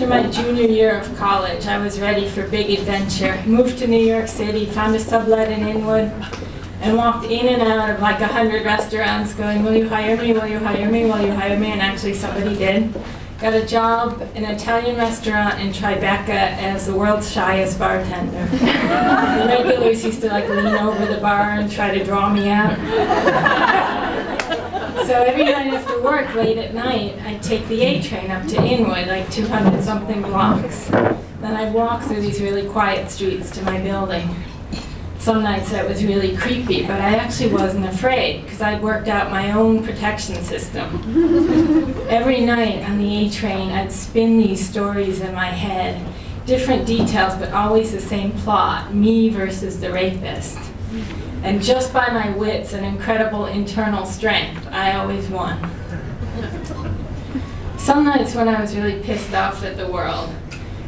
After my junior year of college, I was ready for big adventure. Moved to New York City, found a sublet in Inwood, and walked in and out of like 100 restaurants going, will you hire me, will you hire me, will you hire me? And actually somebody did. Got a job in an Italian restaurant in Tribeca as the world's shyest bartender. The regulars used to like lean over the bar and try to draw me out. So every night after work, late at night, I'd take the A train up to Inwood, like 200 something blocks. Then I'd walk through these really quiet streets to my building. Some nights that was really creepy, but I actually wasn't afraid because I'd worked out my own protection system. Every night on the A train, I'd spin these stories in my head, different details, but always the same plot, me versus the rapist. And just by my wits and incredible internal strength, I always won. Some nights when I was really pissed off at the world,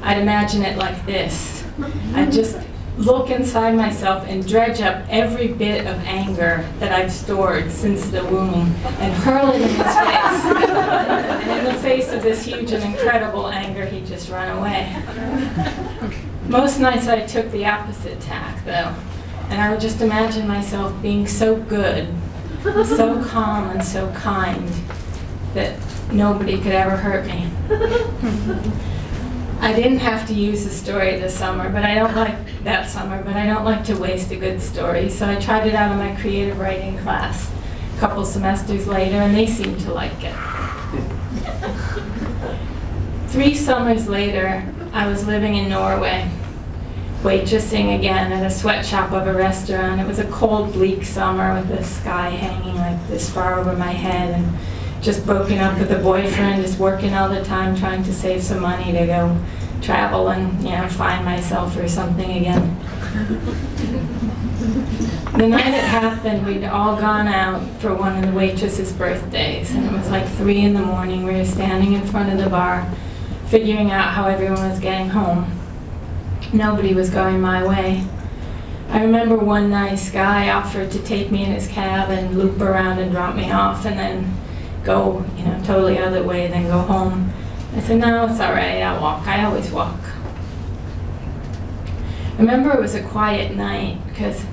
I'd imagine it like this. I'd just look inside myself and dredge up every bit of anger that I've stored since the womb and hurl it in his face. And in the face of this huge and incredible anger, he'd just run away. Most nights I took the opposite tack, though, and I would just imagine myself being so good, so calm and so kind that nobody could ever hurt me. I didn't have to use the story this summer, but I don't like to waste a good story. So I tried it out in my creative writing class a couple semesters later, and they seemed to like it. 3 summers later, I was living in Norway, waitressing again at a sweatshop of a restaurant. It was a cold, bleak summer with the sky hanging like this far over my head, and just broken up with a boyfriend, just working all the time, trying to save some money to go travel and, find myself or something again. The night it happened, we'd all gone out for one of the waitress's birthdays, and it was like 3 in the morning. We were standing in front of the bar, figuring out how everyone was getting home. Nobody was going my way. I remember one nice guy offered to take me in his cab and loop around and drop me off, and then go, totally other way, then go home. I said, no, it's all right, I'll walk. I always walk. I remember it was a quiet night because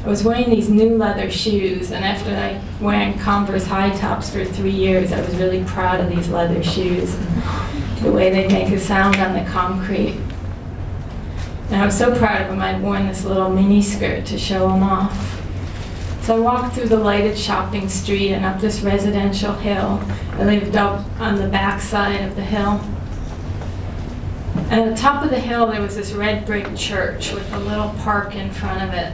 I was wearing these new leather shoes, and after wearing Converse high tops for 3 years, I was really proud of these leather shoes and the way they make a sound on the concrete. And I was so proud of them, I'd worn this little mini skirt to show them off. So I walked through the lighted shopping street and up this residential hill. I lived up on the back side of the hill. And at the top of the hill, there was this red brick church with a little park in front of it.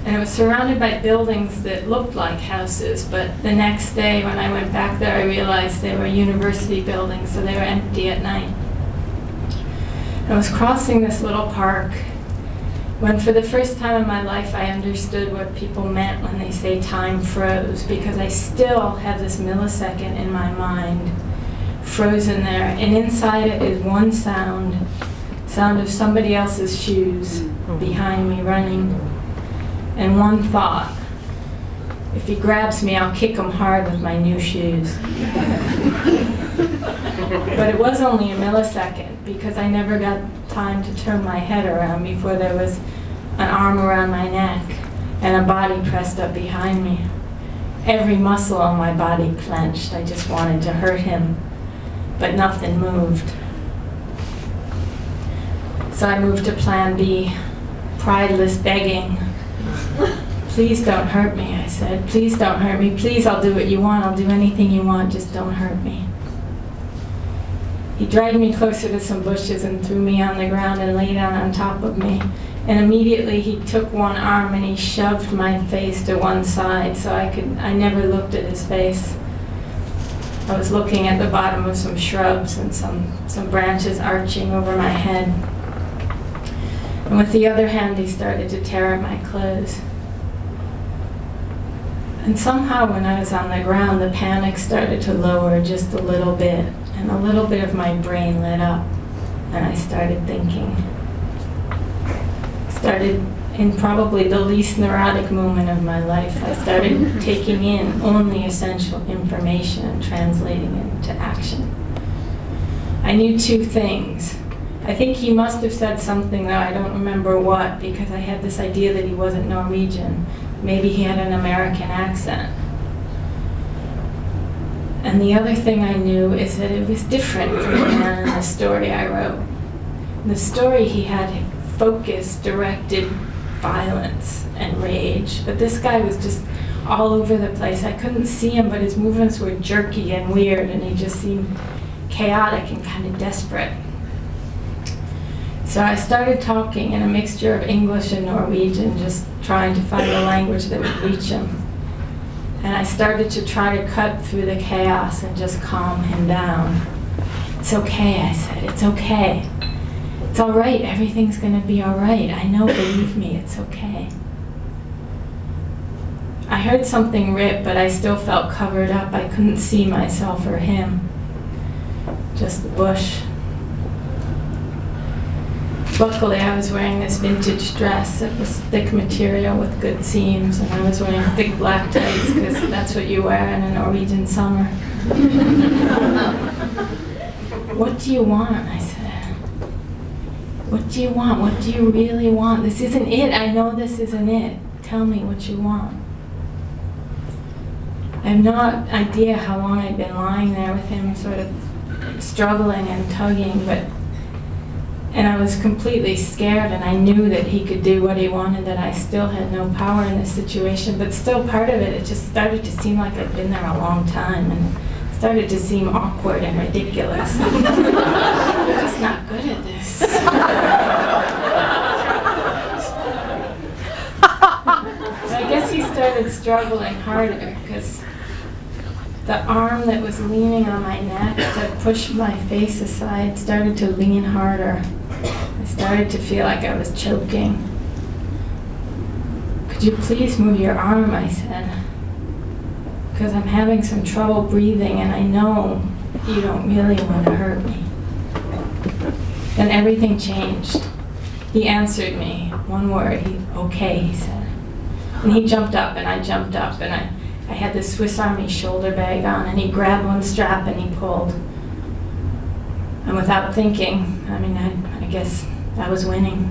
And it was surrounded by buildings that looked like houses, but the next day when I went back there, I realized they were university buildings, so they were empty at night. I was crossing this little park when for the first time in my life I understood what people meant when they say time froze, because I still have this millisecond in my mind frozen there, and inside it is one sound of somebody else's shoes behind me running, and one thought: if he grabs me, I'll kick him hard with my new shoes. But it was only a millisecond, because I never got time to turn my head around before there was an arm around my neck and a body pressed up behind me. Every muscle on my body clenched. I just wanted to hurt him, but nothing moved. So I moved to plan B, prideless begging. Please don't hurt me, I said. Please don't hurt me. Please, I'll do what you want. I'll do anything you want. Just don't hurt me. He dragged me closer to some bushes and threw me on the ground and lay down on top of me. And immediately he took one arm and he shoved my face to one side so I never looked at his face. I was looking at the bottom of some shrubs and some branches arching over my head. And with the other hand, he started to tear at my clothes. And somehow when I was on the ground, the panic started to lower just a little bit, and a little bit of my brain lit up, and I started thinking. Started in probably the least neurotic moment of my life. I started taking in only essential information and translating it into action. I knew 2 things. I think he must have said something, though I don't remember what, because I had this idea that he wasn't Norwegian. Maybe he had an American accent. And the other thing I knew is that it was different from the man in the story I wrote. In the story, he had focused, directed violence and rage, but this guy was just all over the place. I couldn't see him, but his movements were jerky and weird, and he just seemed chaotic and kind of desperate. So I started talking in a mixture of English and Norwegian, just trying to find a language that would reach him. And I started to try to cut through the chaos and just calm him down. It's okay, I said, it's okay. It's all right, everything's gonna be all right. I know, believe me, it's okay. I heard something rip, but I still felt covered up. I couldn't see myself or him, just the bush. Luckily, I was wearing this vintage dress. It was thick material with good seams, and I was wearing thick black tights because that's what you wear in a Norwegian summer. What do you want? I said. What do you want? What do you really want? This isn't it. I know this isn't it. Tell me what you want. I have no idea how long I'd been lying there with him, sort of struggling and tugging, and I was completely scared, and I knew that he could do what he wanted, that I still had no power in this situation, but still part of it just started to seem like I'd been there a long time, and started to seem awkward and ridiculous. I'm just not good at this. So I guess he started struggling harder, because the arm that was leaning on my neck that pushed my face aside started to lean harder. I started to feel like I was choking. Could you please move your arm, I said, because I'm having some trouble breathing and I know you don't really want to hurt me. Then everything changed. He answered me, one word, okay, he said. And he jumped up and I jumped up, and I had this Swiss Army shoulder bag on, and he grabbed one strap and he pulled. And without thinking, I guess I was winning.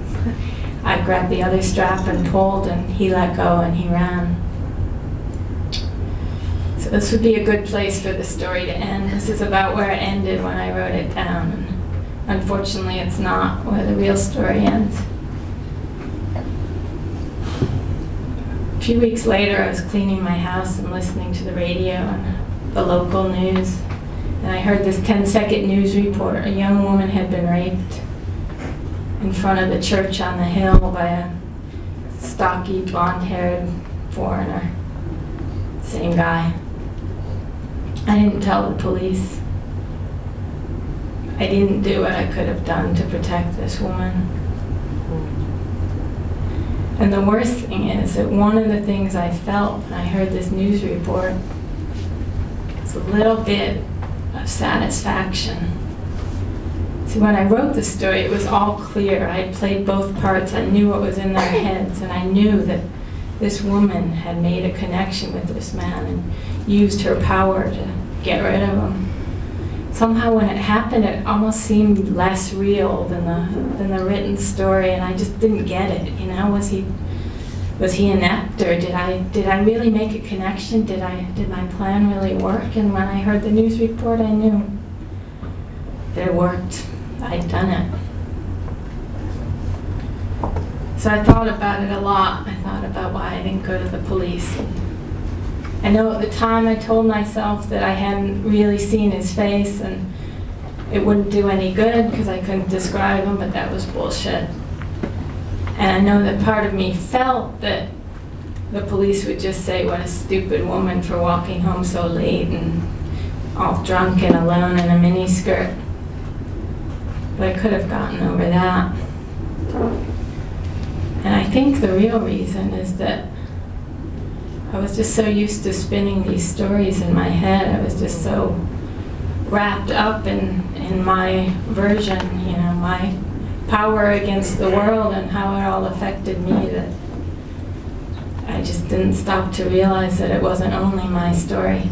I grabbed the other strap and pulled, and he let go and he ran. So this would be a good place for the story to end. This is about where it ended when I wrote it down. And unfortunately, it's not where the real story ends. A few weeks later, I was cleaning my house and listening to the radio and the local news. And I heard this 10-second news report. A young woman had been raped in front of the church on the hill by a stocky, blonde-haired foreigner. Same guy. I didn't tell the police. I didn't do what I could have done to protect this woman. And the worst thing is that one of the things I felt when I heard this news report was a little bit of satisfaction. See, when I wrote the story, it was all clear. I had played both parts. I knew what was in their heads, and I knew that this woman had made a connection with this man and used her power to get rid of him. Somehow when it happened, it almost seemed less real than the written story, and I just didn't get it. You know, was he inept, or did I really make a connection? Did my plan really work? And when I heard the news report, I knew that it worked. I'd done it. So I thought about it a lot. I thought about why I didn't go to the police. I know at the time I told myself that I hadn't really seen his face and it wouldn't do any good because I couldn't describe him, but that was bullshit. And I know that part of me felt that the police would just say, what a stupid woman for walking home so late and all drunk and alone in a miniskirt. But I could have gotten over that. And I think the real reason is that I was just so used to spinning these stories in my head. I was just so wrapped up in my version, you know, my power against the world and how it all affected me, that I just didn't stop to realize that it wasn't only my story.